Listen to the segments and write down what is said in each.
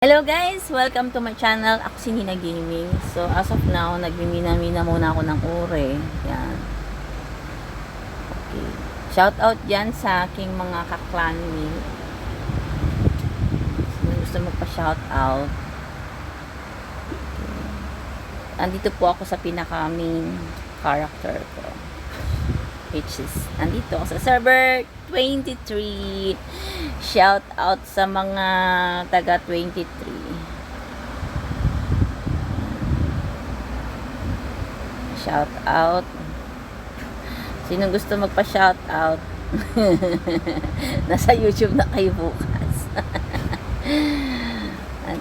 Hello guys! Welcome to my channel. Ako si Nina Gaming. So as of now, nagmimina-mina muna ako ng ore. Yan. Okay. Shout out dyan sa aking mga ka-clanmate. So, gusto magpa-shout out. Okay. Andito po ako sa pinaka-main character ko. Which is, andito ako sa server 23. Shout out sa mga taga 23. Shout out. Sinong gusto magpa-shout out? Nasa YouTube na kayo bukas.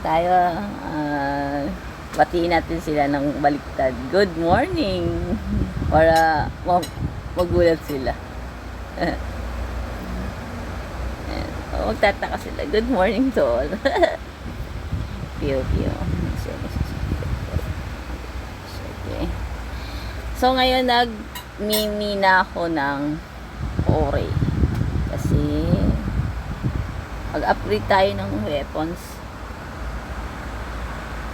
Tayo, batiin natin sila ng baliktad. Good morning. Para magulat sila. Magtataka sila. Good morning to all. Piyo. Okay. So, ngayon nagmimina ako ng ore. Kasi mag-upgrade tayo ng weapons.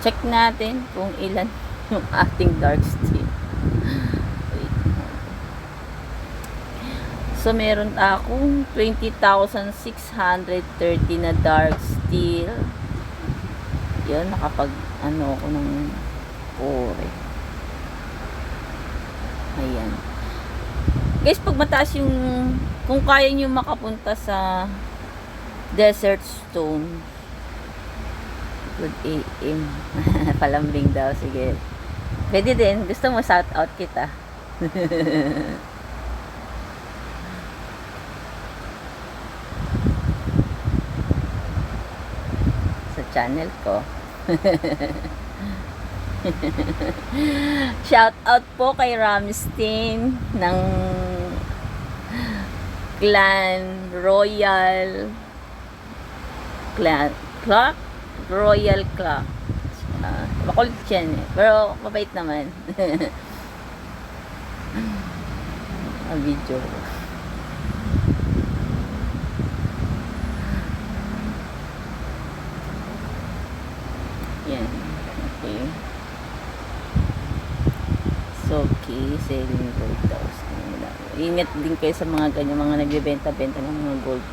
Check natin kung ilan yung ating dark steel. So, meron akong 20,630 na dark steel. Yun, nakapag ako ng ore. Ayan. Guys, pag mataas yung, kung kaya nyo makapunta sa Desert Stone, good AM. Palambing daw, sige. Pwede din, gusto mo shout out kita. Channel ko. Shout out po kay Ramstein ng Clan Royal Clock. Makulit yan eh. Pero mabait naman. Ang video. Yan. Okay. So, okay. Selling gold daw. Ingat din kayo sa mga ganyan, mga nagbebenta-benta ng mga gold.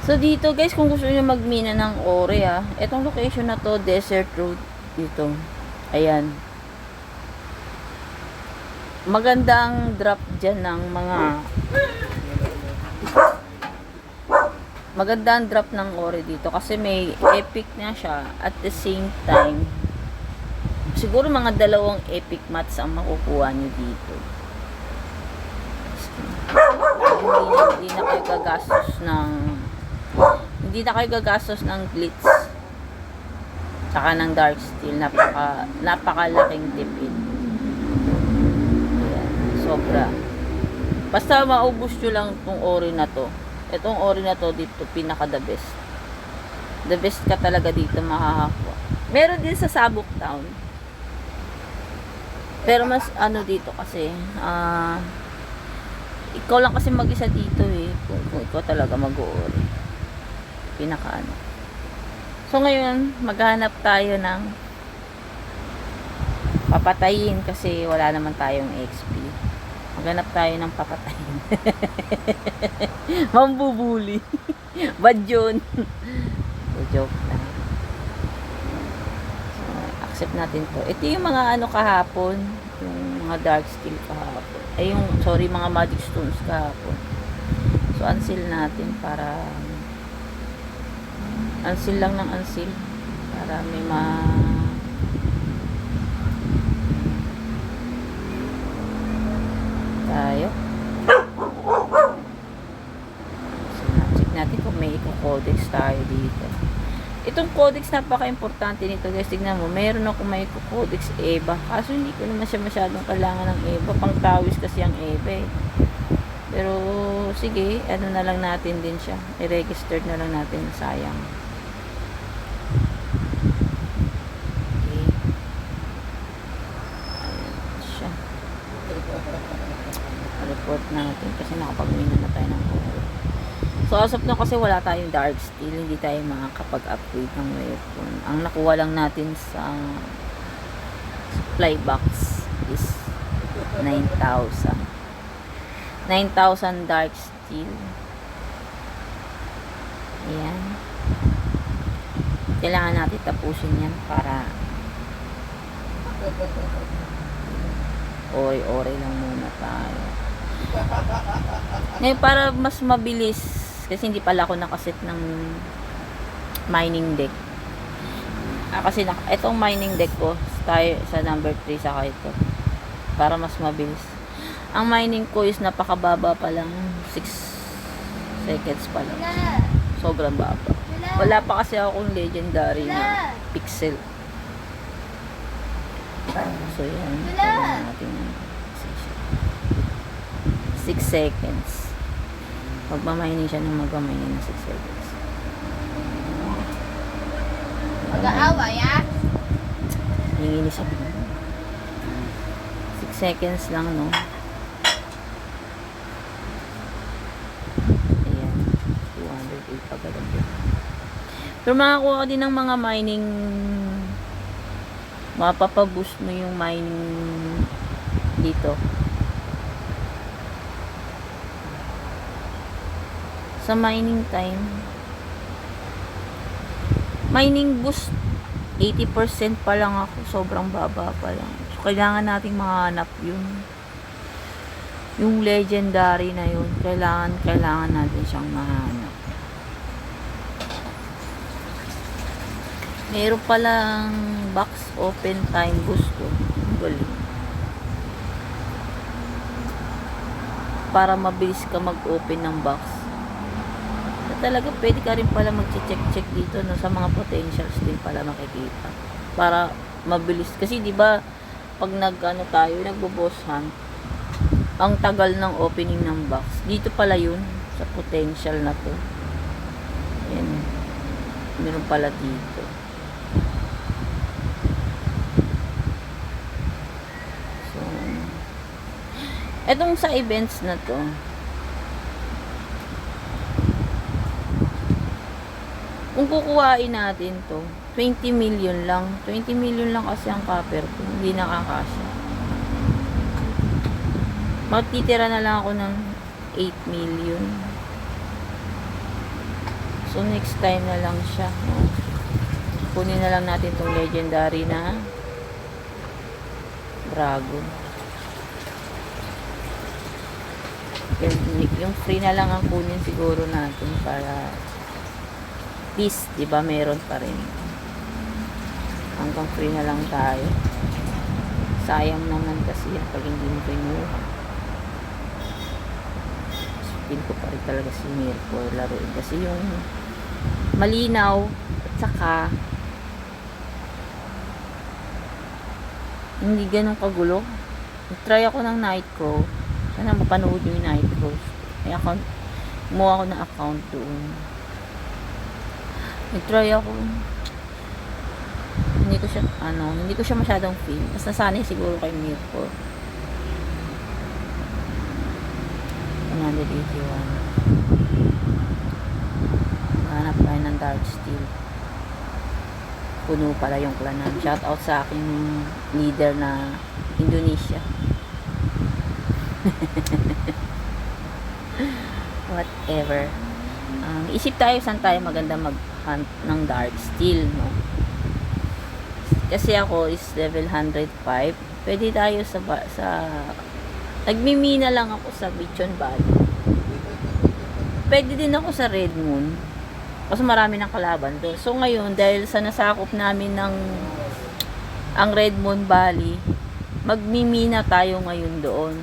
So, dito guys, kung gusto nyo magmina ng ore etong location na to, Desert Road dito. Ayan. Magandang drop dyan ng mga magandang drop ng ore dito kasi may epic na siya at the same time siguro mga 2 epic mats ang makukuha nyo dito. Hindi na kayo gagastos ng glitz saka ng dark steel. Napakalaking tipid. Ayan, sobra. Basta maubos nyo lang itong ore na to. Itong ore na to dito, pinaka the best. The best ka talaga dito makakakuha. Meron din sa Sabuk Town. Pero mas dito kasi, ikaw lang kasi mag-isa dito eh. Kung ikaw talaga mag-ore. Pinaka So ngayon, maghanap tayo ng papatayin kasi wala naman tayong XP. Maghanap tayo ng papatayin. Mambubuli. Bad yun. So, joke lang. So, accept natin to. Ito yung mga kahapon. Yung mga dark steel kahapon. Ay, mga magic stones kahapon. So, unseal natin para unseal lang ng unseal. Para may tayo. Check natin kung may codex tayo dito. Itong codex napaka-importante nito guys. Tignan mo, meron ako may codex EVA. Kaso hindi ko naman siya masyadong kailangan ng EVA. Pang tawis kasi ang EVA eh. Pero sige, na lang natin din siya. I-registered na lang natin. Sayang. Okay. Ayan siya. Report natin kasi nakapag-mina na tayo ng ore. So, as of now kasi wala tayong dark steel, hindi tayo makakapag-upgrade ng weapon. Ang nakuha lang natin sa supply box is 9,000. 9,000 dark steel. Ayan. Kailangan natin tapusin yan para ore-ore lang muna tayo. Ngayon, para mas mabilis, kasi hindi pala ako nakaset ng mining deck. Kasi itong mining deck ko tayo sa number 3 saka ito. Para mas mabilis. Ang mining ko is napakababa pa lang. 6 seconds pa lang. Sobrang baba. Wala pa kasi akong legendary na pixel. So yan. Kailangan natin 6 seconds. Magmamining siya ng magmamining na 6 seconds. Mag-aaway, ah? Hinginis siya. 6 seconds lang, no? Ayan. 208 agad ang bit. Pero makakuha ka din ng mga mining, mapapaboost mo yung mining dito. Sa mining time, mining boost 80% pa lang ako, sobrang baba pa lang. So, kailangan nating mahanap yung legendary na yun. Kailangan natin siyang mahanap. Meron palang box open time boost ko. Galing. Para mabilis ka mag-open ng box. Talaga pwede ka rin pala mag-check dito, no, sa mga potentials din pala makikita para mabilis kasi 'di ba pag nagbo-boss hunt, ang tagal ng opening ng box. Dito pala 'yun sa potential na 'to. Ayan. Meron pala dito. So etong sa events na 'to, kung kukuhain natin to, 20 million lang. 20 million lang kasi ang copper ko. Hindi nakakasya. Matitira na lang ako ng 8 million. So, next time na lang siya. No? Kunin na lang natin tong legendary na dragon. Yung free na lang ang kunin siguro natin para peace, diba, meron pa rin. Hanggang free na lang tayo. Sayang naman kasi pag hindi mo kinuha. Feel ko pa rin talaga si Mirko laruin. Kasi yung malinaw at saka hindi ganun kagulo. Try ako ng Nightcrow. Sana mapanood yung Nightcrow. Ay account, kumuha ako ng account doon. Nag-try ako. Hindi ko siya masyadong feel. Mas nasanay siguro kay Mirko. 181. Hanap tayo ng dark steel. Puno pala yung clan namin. Shout out sa aking leader na Indonesia. Whatever. Isip tayo saan tayo maganda mag-hunt ng dark steel, no? Kasi ako is level 105. Pwede tayo sa nagmimina lang ako sa Bichon Valley. Pwede din ako sa Red Moon. Kasi marami ng kalaban doon. So ngayon, dahil sa nasakop namin ng ang Red Moon Valley, magmimina tayo ngayon doon.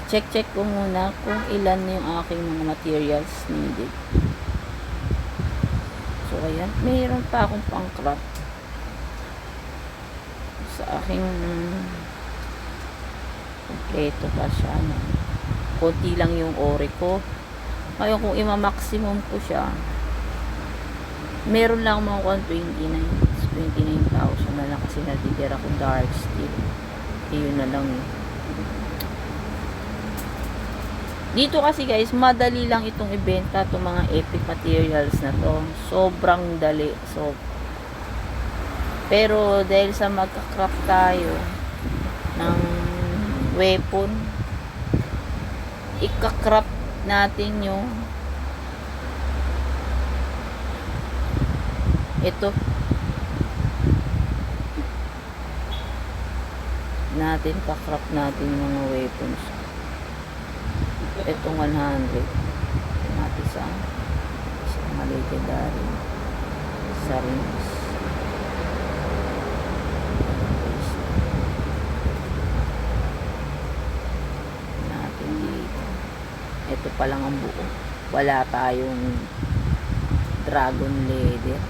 Check ko muna kung ilan yung aking mga materials needed. So, ayan. Mayroon pa akong pang-craft sa aking kompleto pa siya. No? Konti lang yung ore ko. Ngayon, kung ima-maximum ko siya, meron lang mga 29,000 na lang kasi natitira ko dark steel. Yun na lang eh. Dito kasi guys, madali lang itong ibenta itong mga epic materials na to. Sobrang dali. So, pero dahil sa magka-craft tayo ng weapon, ika-craft natin yung ito natin, ka-craft natin yung mga weapons. Itong 100 natin sa mga legendary sa rings natin dito. Ito pa lang ang buo, wala tayong dragon leather,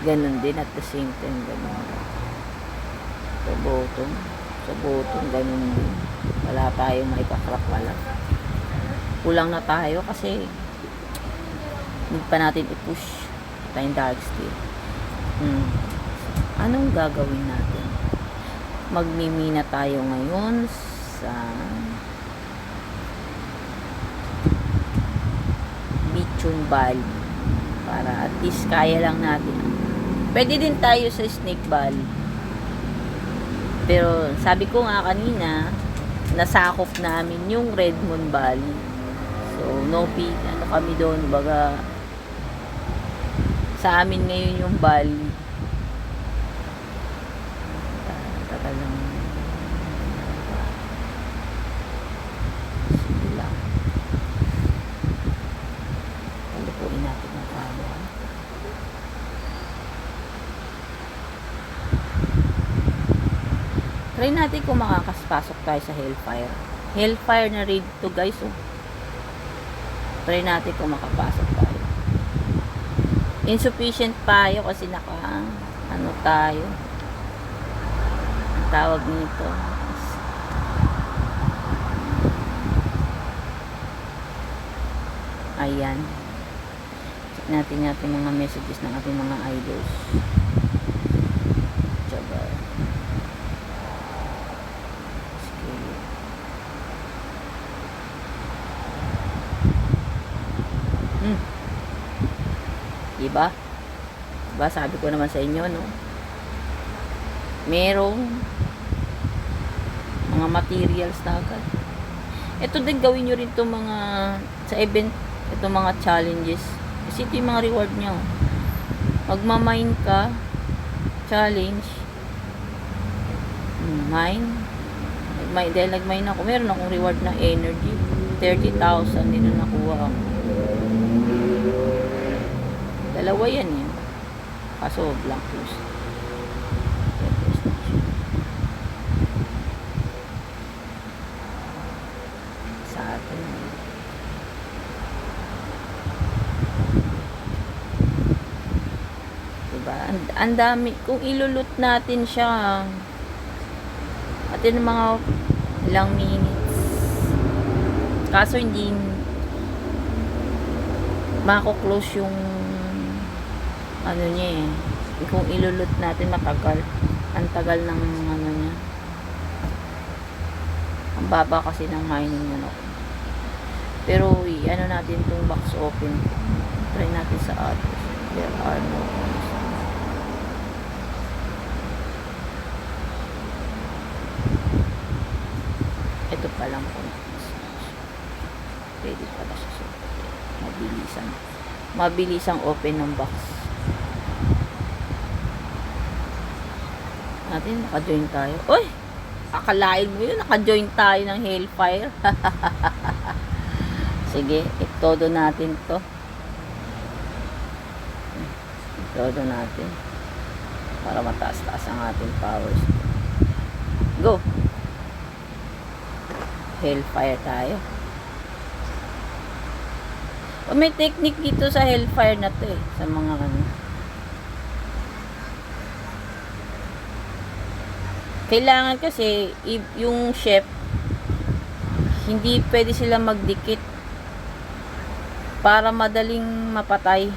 ganun din at the same time, ganun sa bottom ganun din, wala tayong maikakrap, wala, kulang na tayo kasi need pa natin i-push tayong dark steel. Anong gagawin natin? Magmimina tayo ngayon sa Bichon Valley para at least kaya lang natin. Pwede din tayo sa Snake Valley, pero sabi ko nga kanina, nasakop namin yung Redmond Valley. So, ano kami doon, baga, sa amin ngayon yung valley. Tagal lang. Sige lang. Palupuin natin ang camera. Try natin kung makakaspasok tayo sa Hellfire. Hellfire na raid to guys, oh. Try natin kung makapasok tayo. Insufficient tayo kasi ano tayo. Ang tawag nito. Ayan. Check natin mga messages ng ating mga idols. Diba? Diba? Sabi ko naman sa inyo, no? Merong mga materials na agad. Ito din gawin nyo rin itong mga sa event, itong mga challenges. Kasi ito yung mga reward nyo. Magmamine ka, challenge, mine. Dahil nag-mine ako, meron akong reward na energy. 30,000 din na nakuha ako. Dalawa yan yun. Kaso blank fuse. Sa atin. Diba? Ang dami. Kung ilulot natin siya, atin mga ilang minutes. Kaso hindi mako-close yung ano niya eh. Kung ilulot natin matagal. Ang tagal ng ano niya. Ang baba kasi ng mining niya, no? Pero ano natin itong box open. Try natin sa others. There are no ones. Ito pa lang po. Pwede pala siya. Mabilisang open ng box. Natin, naka-join tayo. Uy! Akalain mo yun, naka-join tayo ng Hellfire. Sige, itodo natin to. Itodo natin. Para mataas-taas ang ating powers. Go! Hellfire tayo. May technique dito sa Hellfire na to eh. Sa mga ano. Kailangan kasi yung chef hindi pwede sila magdikit para madaling mapatay.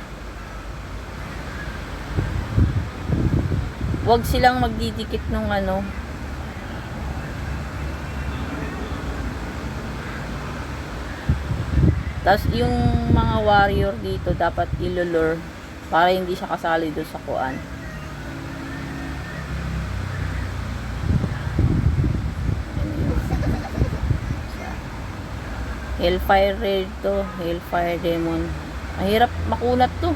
Huwag silang magdidikit nung ano. Tapos yung mga warrior dito dapat ilulure para hindi siya kasali doon sa kuan. Hellfire Raid to, Hellfire Demon. Mahirap makunat to.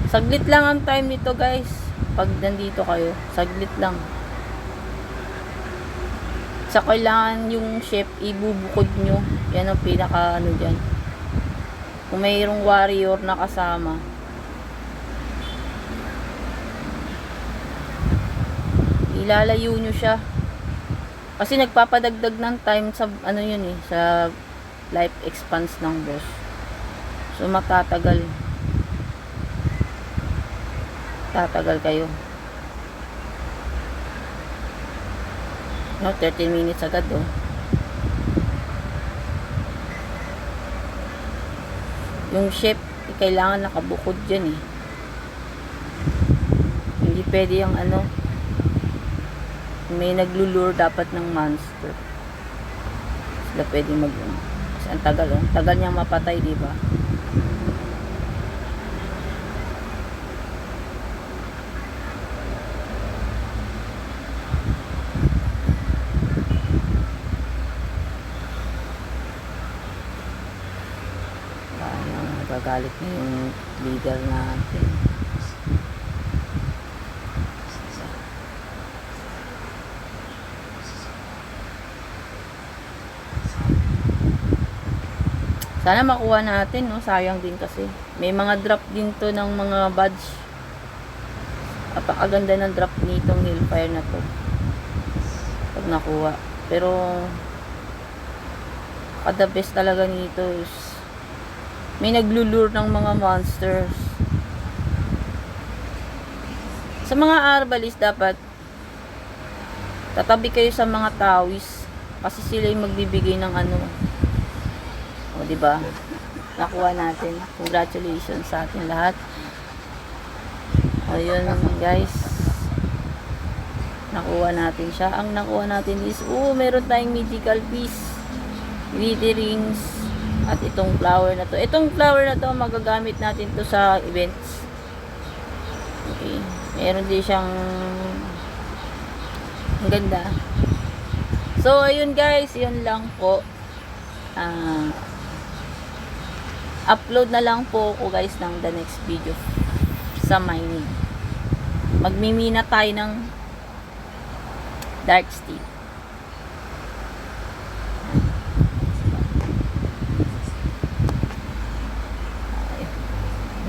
Saglit lang ang time nito guys. Pag nandito kayo, saglit lang. Sa kailangan yung chef ibubukod nyo. Yan ang pinaka ano dyan. Kung mayroong warrior na kasama, ilalayo nyo siya. Kasi nagpapadagdag ng time sa ano yun eh, sa life expanse ng boss. So matatagal. Tatagal kayo. No, 30 minutes agad oh. Yung chef, kailangan nakabukod dyan eh. Hindi pwede yung ano, may naglulure dapat ng monster. Sila pwede mag kasi ang tagal oh. Tagal niyang mapatay, di ba? Nagagalit na yung leader natin. Sana makuha natin, no? Sayang din kasi. May mga drop din to ng mga badge. Napakaganda ng drop nitong Hellfire na to. Pag nakuha. Pero, the best talaga nito is may naglulure ng mga monsters. Sa mga arbalist dapat tatabi kayo sa mga tawis kasi sila yung magbibigay ng ano. O di ba? Nakuha natin. Congratulations sa atin lahat. Ayun guys. Nakuha natin siya. Ang nakuha natin is meron tayong mythical piece. Glitterings at itong flower na to. Itong flower na to magagamit natin to sa events. Okay. Meron din siyang ang ganda. So ayun guys, yun lang po. Upload na lang po ako guys ng the next video sa mining. Magmimina tayo ng dark steel.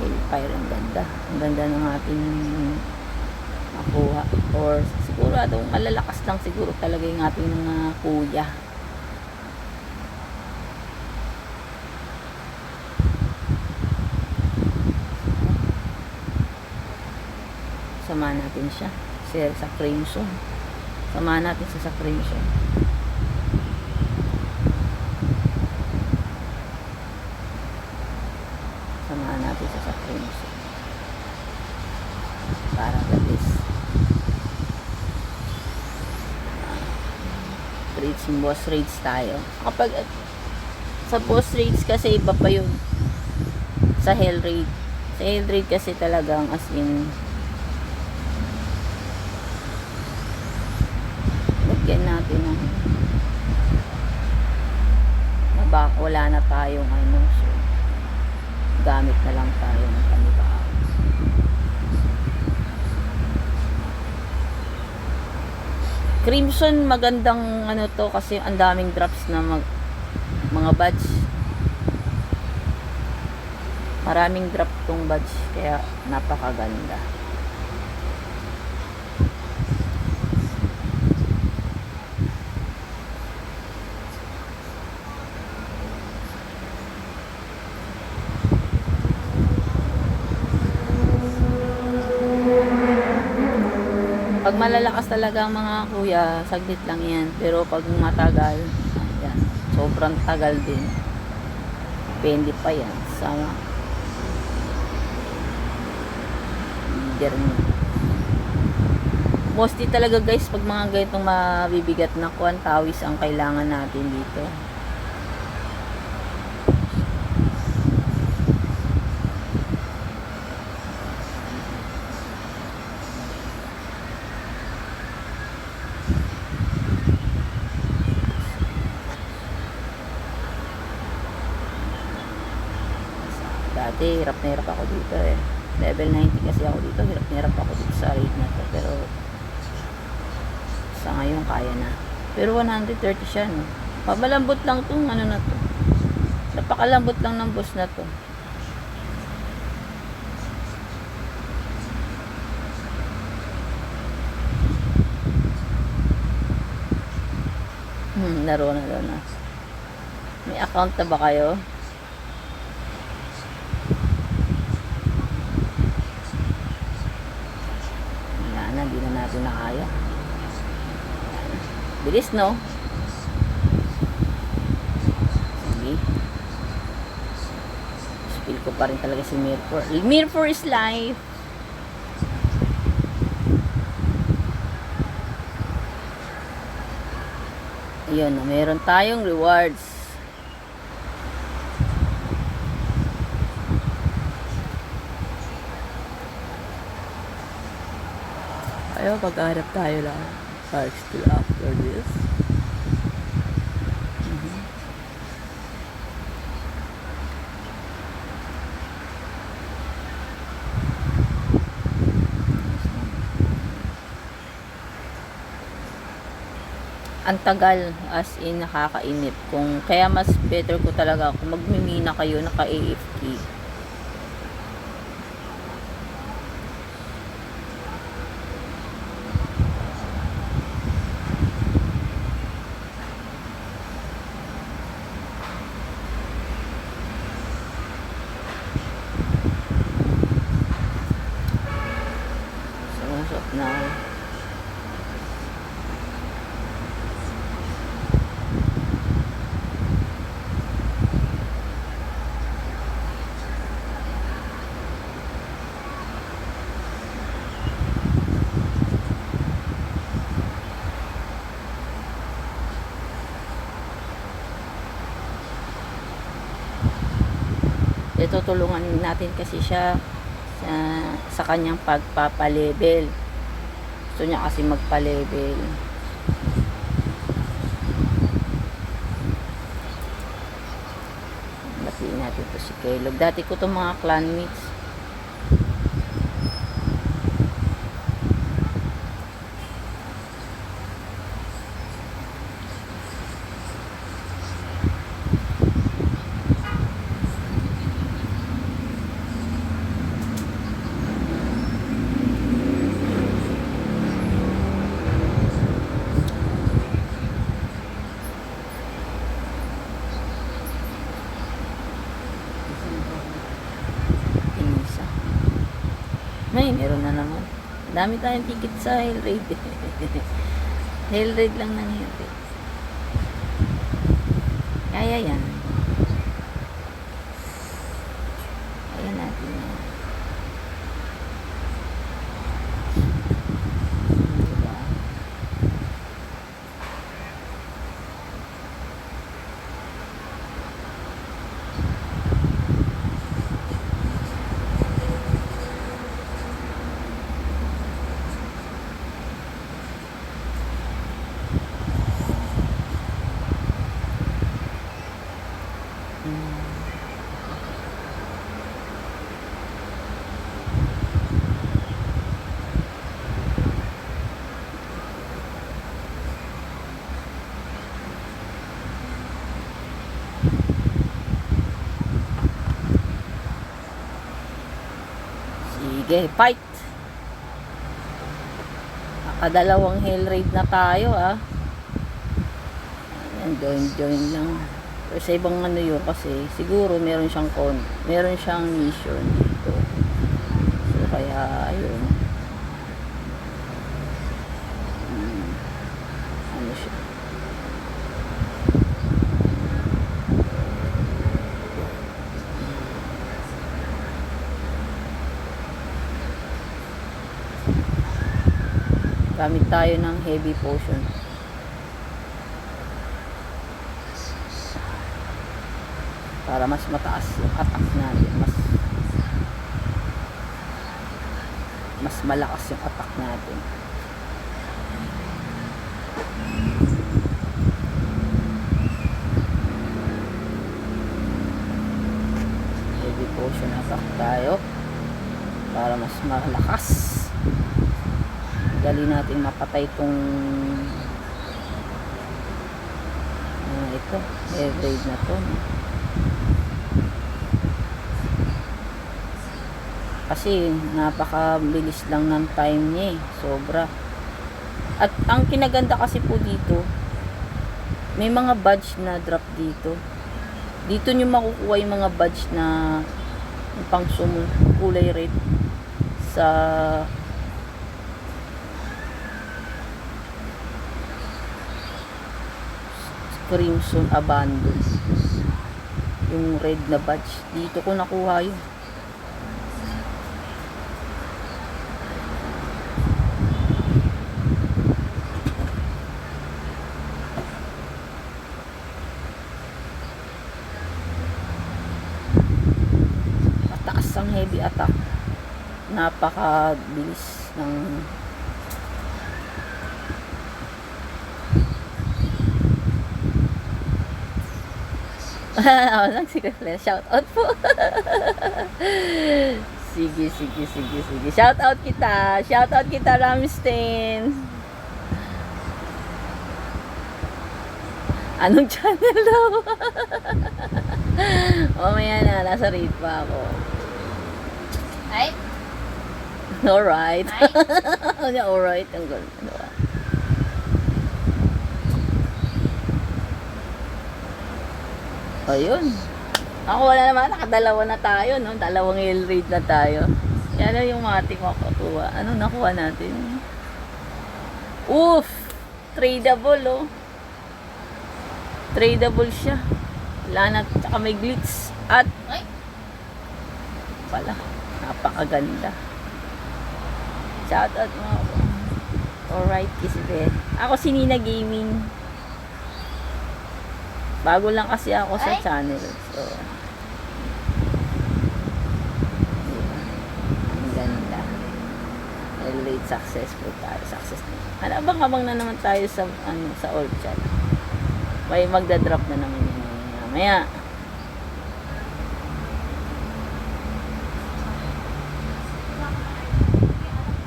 Hellfire, ang ganda. Ang ganda ng ating nakuha. Or siguro atong malalakas lang siguro talaga yung ating mga kuya. Samahan natin siya sa Crimson. Samahan natin siya sa Crimson. Samahan natin siya sa Crimson. Para galis. Raids, boss raids tayo. Kapag sa boss raids kasi iba pa yun sa hell raid. Sa hell raid kasi talagang as in lagyan natin ng wala na tayong ano, so gamit na lang tayo ng panibago. Crimson magandang ano to kasi ang daming drops na mga badge. Maraming drop tong badge kaya napakaganda. Pag malalakas talaga ang mga kuya, saglit lang yan. Pero pag matagal, ayan, sobrang tagal din. Depende pa yan sa leader mo. Mostly talaga guys, pag mga ganitong mabibigat na kuwan, tawis ang kailangan natin dito. Dati, hirap na hirap ako dito eh. Level 90 kasi ako dito. Hirap na hirap ako dito sa raid na to. Pero, sa ngayon, kaya na. Pero 130 siya, no? Pamalambot lang tong ano na to. Napakalambot lang ng boss na to. Laro na. May account na ba kayo? Wala na, hindi na natin nakaya. Bilis, no? Sige. Feel ko pa rin talaga si Mirror. Mirror is life. Ayun, meron tayong rewards. Ayaw, maghanap tayo lang. Park still after this. Ang tagal, as in nakakainip. Kaya mas better ko talaga kung magmimina kayo naka AFK. Sumusot na. Tutulungan natin kasi siya sa kanyang pagpapalevel. Gusto niya kasi magpa-level. Batiin natin to si Kelog. Dati ko itong mga clanmates. Meron na naman. Dami tayong ticket sa Hell Raid. Hell Raid lang ng Hell Raid. Kaya yan. Kaya natin yan. Diba? Sige, fight! Nakadalawang Hell Raid na tayo, ah. Ayan, join lang. Pero sa ibang ano yun kasi, siguro meron siyang mission dito. So, kaya, ayun. Ano siya? Gamit tayo ng heavy potion. Para mas mataas yung attack natin. Mas malakas yung attack natin. Heavy potion. crimson attack tayo para mas malakas. Dali natin mapatay itong ito, air raid na to, no? Kasi napakabilis lang ng time niya eh. Sobra. At ang kinaganda kasi po dito, may mga badge na drop dito. Dito nyo makukuha yung mga badge na yung pang kulay red sa Crimson Abandon. Yung red na badge. Dito ko nakuha yun. Ang heavy attack, napakabilis ng shout out po. sige shout out kita Ramstein. Anong channel daw? Mamaya na, nasa raid pa ako. Ay? Alright. Alright. Ang ganda. Ayun. Ako wala naman. Nakadalawa na tayo, no? Dalawang hill raid na tayo. Yan yung mga ating makukuha. Ano nakuha natin? Oof! Tradable, oh. Tradable siya. Wala na. Tsaka may glitch. At Ay? pala. Napakaganda. Shoutout mga ako. Alright, Kisbet. Ako si Nina Gaming. Bago lang kasi ako sa channel. So, ang ganda. Relate successful tayo. Success na. Abang-abang na naman tayo sa, sa old chat. May magdadrop na naman yung mamaya.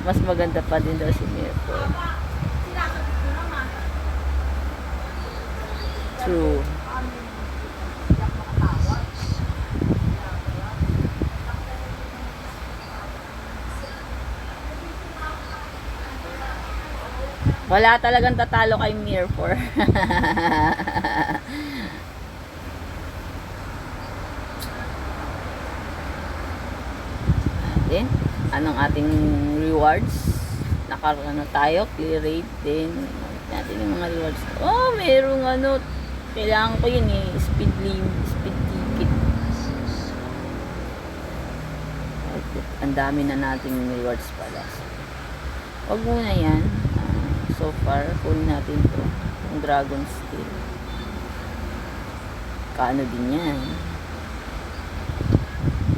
Mas maganda pa din daw si Mirko. True. Wala talagang tatalo kay Mirko. Then, anong ating rewards? Nakaroon na tayo, clear rate din. Natin yung mga rewards. Oh, merong kailangan ko yun eh, speed ticket. Ang dami na nating rewards pala. Huwag muna yan. So far, kunin natin to. Yung Dragon Steel. Kaano din yan.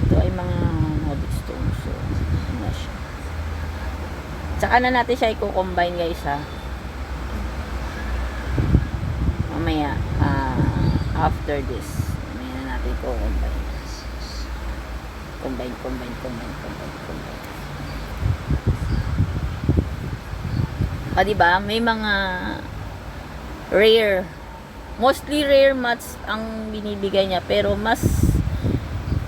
Ito ay mga Nordic Stone. So, na siya. Tsaka na natin siya i-combine guys ha. Mamaya, after this, mamaya na natin i-combine. Combine. Diba? May mga rare, mostly rare mats ang binibigay niya, pero mas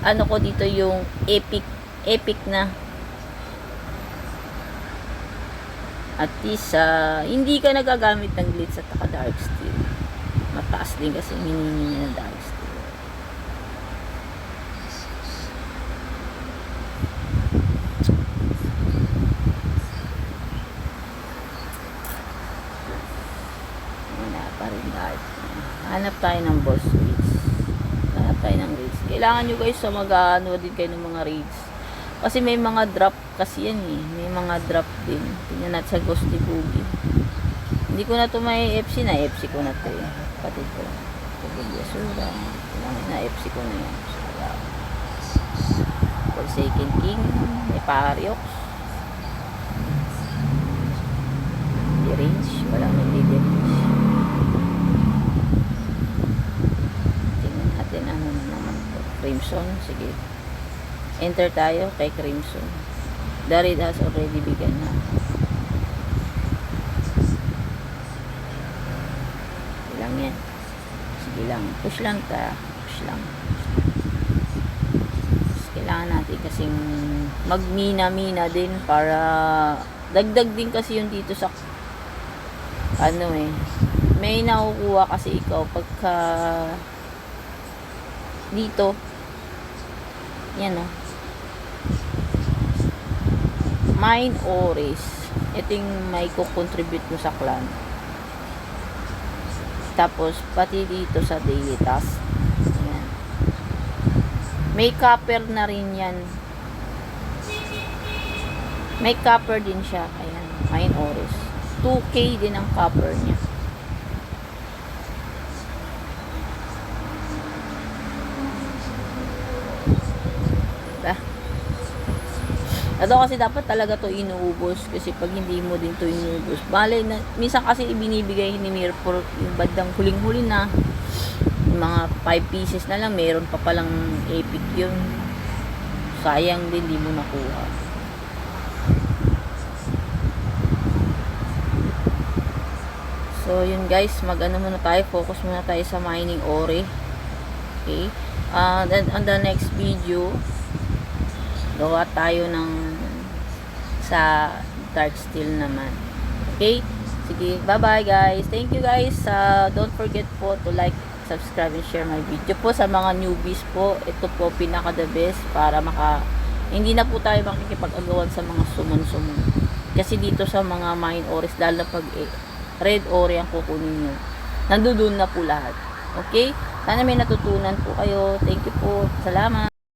ko dito yung epic na. At least hindi ka nagagamit ng glitch at dark steel. Mataas din kasi hinihingi niya ng dark steel. Hanap tayo ng boss raids. Hanap tayo ng raids. Kailangan nyo guys mag-ano din kayo ng mga raids. Kasi may mga drop kasi yan eh. May mga drop din. Tingnan natin sa Ghostly Boogie. Hindi ko na ito may FC na. FC ko na ito eh. Pati ito. Yasura. Na FC ko na yan. Forsaken King. May Pariox. Hindi range. Walang hindi range. Crimson, sige. Enter tayo kay Crimson. The raid has already begun na. Lang yan. Sige lang. Push lang ta. Push lang. Kailangan natin kasing magmina-mina din para dagdag din kasi yung dito sa may nakukuha kasi ikaw pagka dito yan mine ores. Ito yung may contribute mo sa clan. Tapos pati dito sa daily task. Ayan. May copper na rin yan. May copper din siya. Ayan. Mine ores. 2K din ang copper niya. Diba? Ito kasi dapat talaga to inuubos kasi pag hindi mo din to inuubos bale na, minsan kasi ibinibigay ni Mirror yung bandang huling-huli na yung mga 5 pieces na lang meron pa palang epic yun, sayang din di mo nakuha. So yun guys, mag-ano muna tayo, focus muna tayo sa mining ore. Okay, then on the next video gawa tayo ng sa dark steel naman. Okay? Sige, bye-bye guys. Thank you guys. Don't forget po to like, subscribe, and share my video po sa mga newbies po. Ito po pinaka the best para hindi na po tayo makikipag-agawan sa mga sumun-sumun. Kasi dito sa mga mine ores, lalo pag red ore ang kukunin nyo, nandoon na po lahat. Okay? Sana may natutunan po kayo. Thank you po. Salamat.